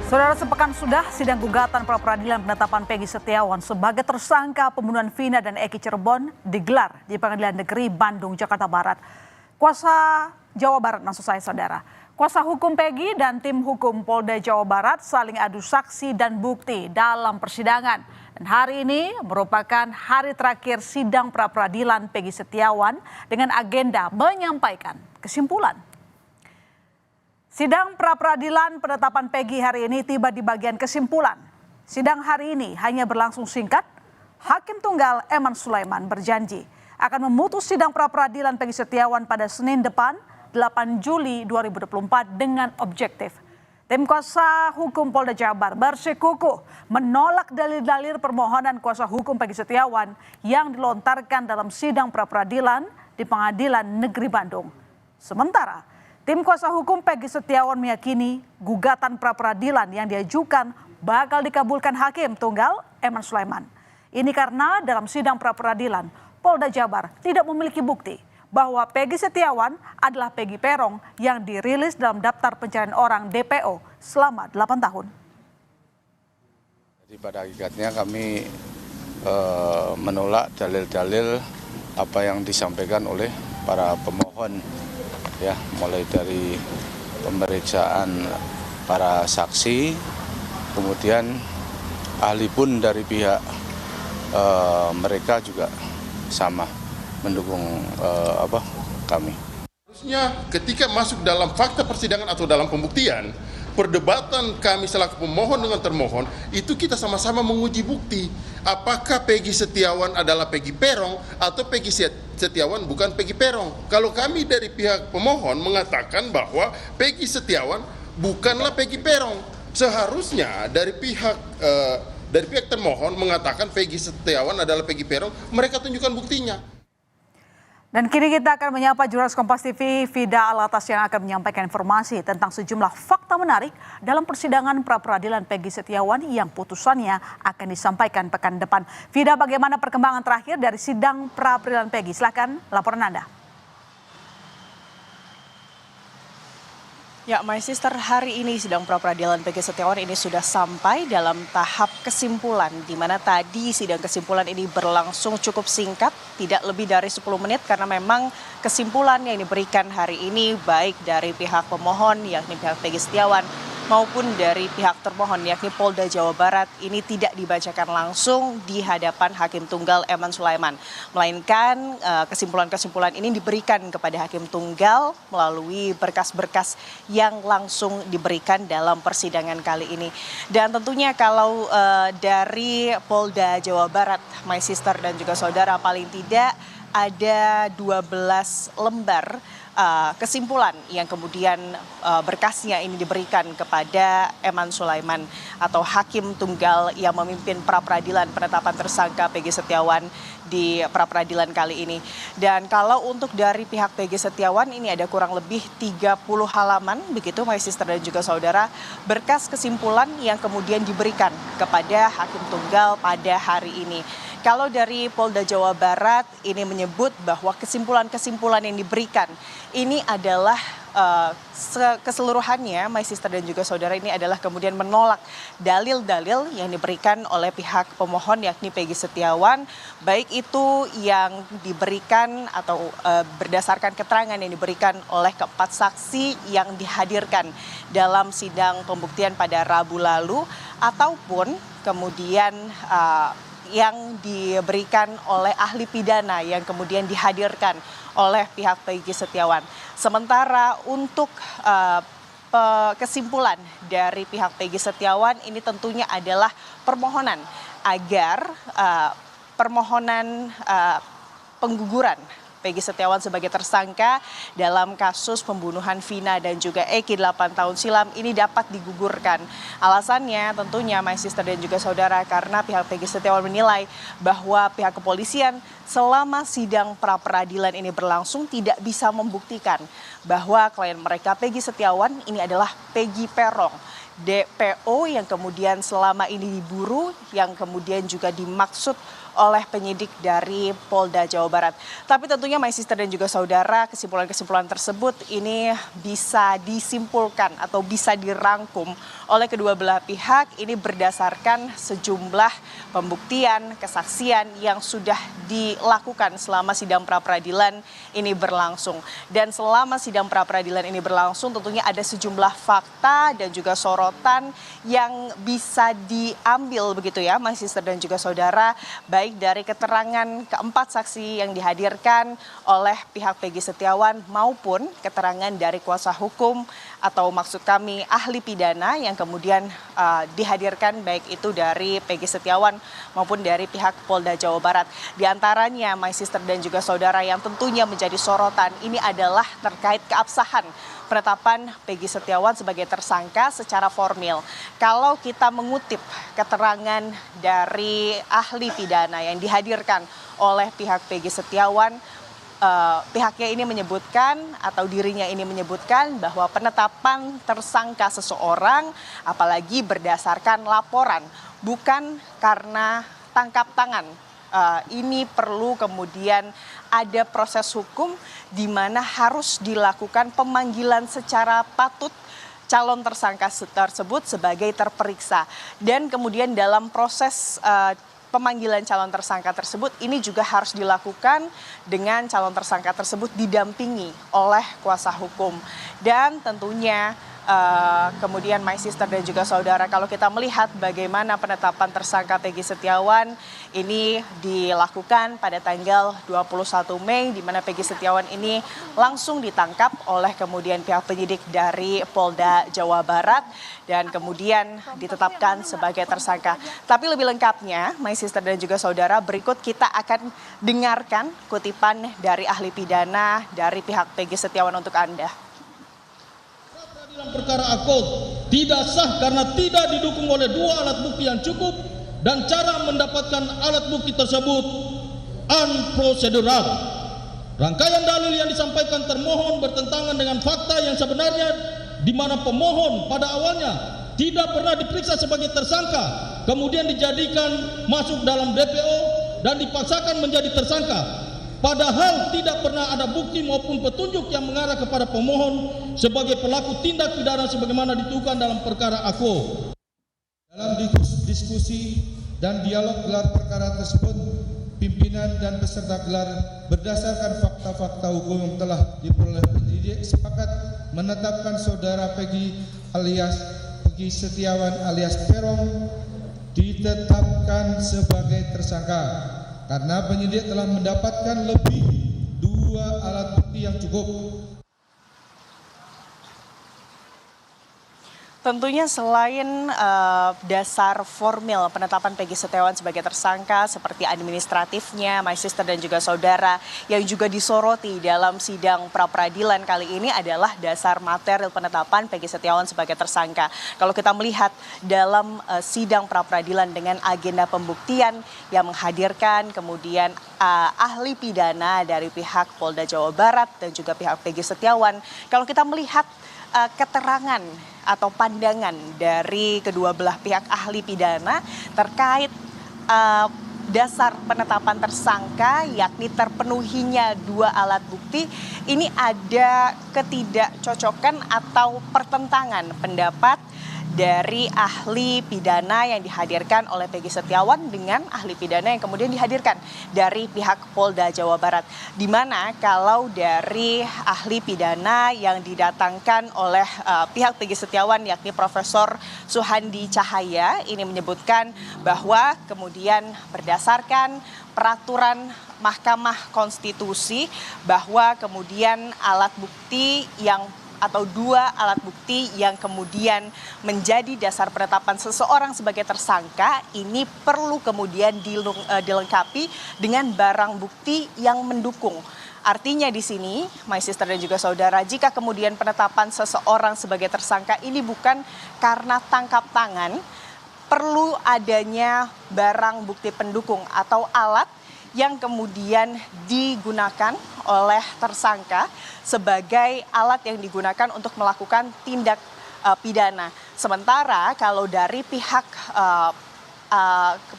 Saudara, sepekan sudah sidang gugatan pra-peradilan penetapan Peggy Setiawan sebagai tersangka pembunuhan Vina dan Eki Cirebon digelar di Pengadilan Negeri Bandung, Jakarta Barat. Kuasa Jawa Barat, maksud saya saudara. Kuasa hukum Peggy dan tim hukum Polda Jawa Barat saling adu saksi dan bukti dalam persidangan. Dan hari ini merupakan hari terakhir sidang pra-peradilan Peggy Setiawan dengan agenda menyampaikan kesimpulan. Sidang pra-peradilan penetapan Peggy hari ini tiba di bagian kesimpulan. Sidang hari ini hanya berlangsung singkat. Hakim Tunggal Eman Sulaiman berjanji akan memutus sidang pra-peradilan Peggy Setiawan pada Senin depan 8 Juli 2024 dengan objektif. Tim kuasa hukum Polda Jabar bersikukuh menolak dalil-dalil permohonan kuasa hukum Peggy Setiawan yang dilontarkan dalam sidang pra-peradilan di Pengadilan Negeri Bandung. Sementara tim kuasa hukum Peggy Setiawan meyakini gugatan pra-peradilan yang diajukan bakal dikabulkan Hakim Tunggal Eman Sulaiman. Ini karena dalam sidang pra-peradilan Polda Jabar tidak memiliki bukti bahwa Peggy Setiawan adalah Peggy Peron yang dirilis dalam daftar pencarian orang DPO selama 8 tahun. Jadi pada hakikatnya kami menolak dalil-dalil apa yang disampaikan oleh para pemohon. Ya, mulai dari pemeriksaan para saksi, kemudian ahli pun dari pihak mereka juga sama mendukung kami. Harusnya ketika masuk dalam fakta persidangan atau dalam pembuktian, perdebatan kami selaku pemohon dengan termohon itu kita sama-sama menguji bukti apakah Peggy Setiawan adalah Peggy Peron atau Peggy Setiawan bukan Peggy Peron. Kalau kami dari pihak pemohon mengatakan bahwa Peggy Setiawan bukanlah Peggy Peron, seharusnya dari pihak termohon mengatakan Peggy Setiawan adalah Peggy Peron, mereka tunjukkan buktinya. Dan kini kita akan menyapa jurnalis Kompas TV Vida Alatas yang akan menyampaikan informasi tentang sejumlah fakta menarik dalam persidangan pra-peradilan Peggy Setiawan yang putusannya akan disampaikan pekan depan. Vida, bagaimana perkembangan terakhir dari sidang pra-peradilan Peggy? Silakan laporan Anda. Ya, My Sister, hari ini sidang pra-peradilan Peggy Setiawan ini sudah sampai dalam tahap kesimpulan, di mana tadi sidang kesimpulan ini berlangsung cukup singkat, tidak lebih dari 10 menit, karena memang kesimpulan yang diberikan hari ini baik dari pihak pemohon, yakni pihak Peggy Setiawan, maupun dari pihak termohon, yakni Polda Jawa Barat, ini tidak dibacakan langsung di hadapan Hakim Tunggal Eman Sulaiman. Melainkan kesimpulan-kesimpulan ini diberikan kepada Hakim Tunggal melalui berkas-berkas yang langsung diberikan dalam persidangan kali ini. Dan tentunya kalau dari Polda Jawa Barat, My Sister dan juga saudara, paling tidak ada 12 lembar kesimpulan yang kemudian berkasnya ini diberikan kepada Eman Sulaiman atau Hakim Tunggal yang memimpin pra-peradilan penetapan tersangka Peggy Setiawan di pra-peradilan kali ini. Dan kalau untuk dari pihak Peggy Setiawan ini ada kurang lebih 30 halaman begitu, My Sister dan juga saudara, berkas kesimpulan yang kemudian diberikan kepada Hakim Tunggal pada hari ini. Kalau dari Polda Jawa Barat ini menyebut bahwa kesimpulan-kesimpulan yang diberikan ini adalah keseluruhannya, My Sister dan juga saudara, ini adalah kemudian menolak dalil-dalil yang diberikan oleh pihak pemohon yakni Peggy Setiawan, baik itu yang diberikan atau berdasarkan keterangan yang diberikan oleh keempat saksi yang dihadirkan dalam sidang pembuktian pada Rabu lalu, ataupun kemudian yang diberikan oleh ahli pidana yang kemudian dihadirkan oleh pihak Peggy Setiawan. Sementara untuk kesimpulan dari pihak Peggy Setiawan ini tentunya adalah permohonan agar permohonan pengguguran Peggy Setiawan sebagai tersangka dalam kasus pembunuhan Vina dan juga Eki 8 tahun silam ini dapat digugurkan. Alasannya tentunya, My Sister dan juga saudara, karena pihak Peggy Setiawan menilai bahwa pihak kepolisian selama sidang pra-peradilan ini berlangsung tidak bisa membuktikan bahwa klien mereka Peggy Setiawan ini adalah Peggy Peron, DPO yang kemudian selama ini diburu, yang kemudian juga dimaksud oleh penyidik dari Polda Jawa Barat. Tapi tentunya my sister dan juga saudara, kesimpulan-kesimpulan tersebut ini bisa disimpulkan atau bisa dirangkum oleh kedua belah pihak ini berdasarkan sejumlah pembuktian, kesaksian yang sudah dilakukan selama sidang pra-peradilan ini berlangsung. Dan selama sidang pra-peradilan ini berlangsung tentunya ada sejumlah fakta dan juga sorotan yang bisa diambil begitu ya my sister dan juga saudara, baik dari keterangan keempat saksi yang dihadirkan oleh pihak Peggy Setiawan maupun keterangan dari kuasa hukum atau maksud kami ahli pidana yang kemudian dihadirkan baik itu dari Peggy Setiawan maupun dari pihak Polda Jawa Barat. Di antaranya my sister dan juga saudara yang tentunya menjadi sorotan ini adalah terkait keabsahan penetapan Peggy Setiawan sebagai tersangka secara formil. Kalau kita mengutip keterangan dari ahli pidana yang dihadirkan oleh pihak Peggy Setiawan, pihaknya ini menyebutkan atau dirinya ini menyebutkan bahwa penetapan tersangka seseorang apalagi berdasarkan laporan bukan karena tangkap tangan. Ini perlu kemudian ada proses hukum di mana harus dilakukan pemanggilan secara patut calon tersangka tersebut sebagai terperiksa. Dan kemudian dalam proses pemanggilan calon tersangka tersebut ini juga harus dilakukan dengan calon tersangka tersebut didampingi oleh kuasa hukum. Dan tentunya kemudian my sister dan juga saudara, kalau kita melihat bagaimana penetapan tersangka Peggy Setiawan ini dilakukan pada tanggal 21 Mei di mana Peggy Setiawan ini langsung ditangkap oleh kemudian pihak penyidik dari Polda Jawa Barat dan kemudian ditetapkan sebagai tersangka. Tapi lebih lengkapnya my sister dan juga saudara, berikut kita akan dengarkan kutipan dari ahli pidana dari pihak Peggy Setiawan untuk Anda. Dalam perkara akut tidak sah karena tidak didukung oleh dua alat bukti yang cukup dan cara mendapatkan alat bukti tersebut unprocedural. Rangkaian dalil yang disampaikan termohon bertentangan dengan fakta yang sebenarnya di mana pemohon pada awalnya tidak pernah diperiksa sebagai tersangka, kemudian dijadikan masuk dalam DPO dan dipaksakan menjadi tersangka. Padahal tidak pernah ada bukti maupun petunjuk yang mengarah kepada pemohon sebagai pelaku tindak pidana sebagaimana ditentukan dalam perkara AKO. Dalam diskusi dan dialog gelar perkara tersebut, pimpinan dan peserta gelar berdasarkan fakta-fakta hukum yang telah diperoleh penyidik sepakat menetapkan saudara Peggy Setiawan alias Peron ditetapkan sebagai tersangka. Karena penyidik telah mendapatkan lebih dua alat bukti yang cukup. Tentunya selain dasar formil penetapan Peggy Setiawan sebagai tersangka seperti administratifnya, my sister dan juga saudara, yang juga disoroti dalam sidang pra-peradilan kali ini adalah dasar material penetapan Peggy Setiawan sebagai tersangka. Kalau kita melihat dalam sidang pra-peradilan dengan agenda pembuktian yang menghadirkan kemudian ahli pidana dari pihak Polda Jawa Barat dan juga pihak Peggy Setiawan, kalau kita melihat keterangan atau pandangan dari kedua belah pihak ahli pidana terkait dasar penetapan tersangka yakni terpenuhinya dua alat bukti, ini ada ketidakcocokan atau pertentangan pendapat dari ahli pidana yang dihadirkan oleh Peggy Setiawan dengan ahli pidana yang kemudian dihadirkan dari pihak Polda Jawa Barat. Di mana kalau dari ahli pidana yang didatangkan oleh pihak Peggy Setiawan yakni Profesor Suhandi Cahaya ini menyebutkan bahwa kemudian berdasarkan peraturan Mahkamah Konstitusi bahwa kemudian alat bukti atau dua alat bukti yang kemudian menjadi dasar penetapan seseorang sebagai tersangka ini perlu kemudian dilengkapi dengan barang bukti yang mendukung. Artinya di sini, my sister dan juga saudara, jika kemudian penetapan seseorang sebagai tersangka ini bukan karena tangkap tangan, perlu adanya barang bukti pendukung atau alat yang kemudian digunakan oleh tersangka sebagai alat yang digunakan untuk melakukan tindak pidana. Sementara kalau dari pihak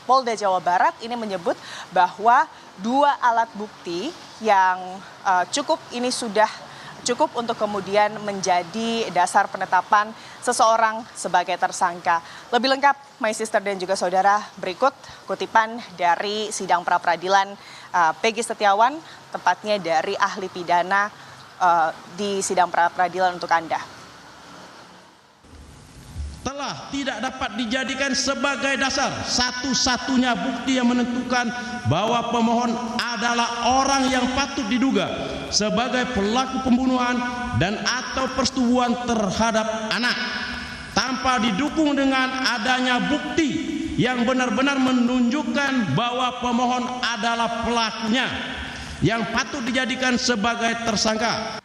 Polda Jawa Barat ini menyebut bahwa 2 alat bukti yang cukup ini sudah cukup untuk kemudian menjadi dasar penetapan seseorang sebagai tersangka. Lebih lengkap, my sister dan juga saudara, berikut kutipan dari sidang pra-peradilan Peggy Setiawan, tepatnya dari ahli pidana di sidang pra-peradilan untuk Anda. Telah tidak dapat dijadikan sebagai dasar satu-satunya bukti yang menentukan bahwa pemohon adalah orang yang patut diduga sebagai pelaku pembunuhan dan atau persetubuhan terhadap anak tanpa didukung dengan adanya bukti yang benar-benar menunjukkan bahwa pemohon adalah pelakunya yang patut dijadikan sebagai tersangka.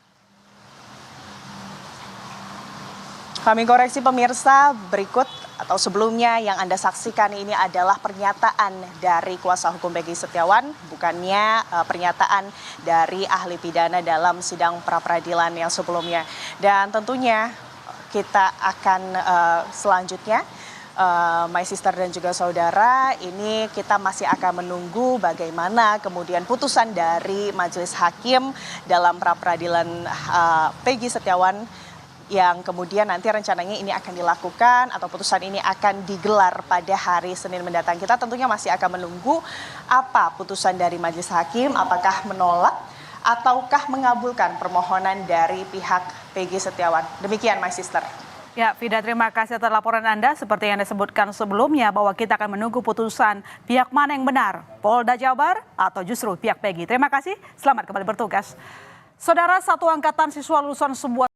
Kami koreksi pemirsa, berikut atau sebelumnya yang Anda saksikan ini adalah pernyataan dari kuasa hukum Peggy Setiawan, bukannya pernyataan dari ahli pidana dalam sidang pra-peradilan yang sebelumnya. Dan tentunya kita akan selanjutnya, my sister dan juga saudara, ini kita masih akan menunggu bagaimana kemudian putusan dari majelis hakim dalam pra-peradilan Peggy Setiawan yang kemudian nanti rencananya ini akan dilakukan atau putusan ini akan digelar pada hari Senin mendatang. Kita tentunya masih akan menunggu apa putusan dari majelis hakim, apakah menolak ataukah mengabulkan permohonan dari pihak Peggy Setiawan. Demikian, my sister. Ya, Vida, terima kasih atas laporan Anda. Seperti yang Anda sebutkan sebelumnya bahwa kita akan menunggu putusan pihak mana yang benar, Polda Jabar atau justru pihak Peggy. Terima kasih, selamat kembali bertugas. Saudara, satu angkatan siswa lulusan sebuah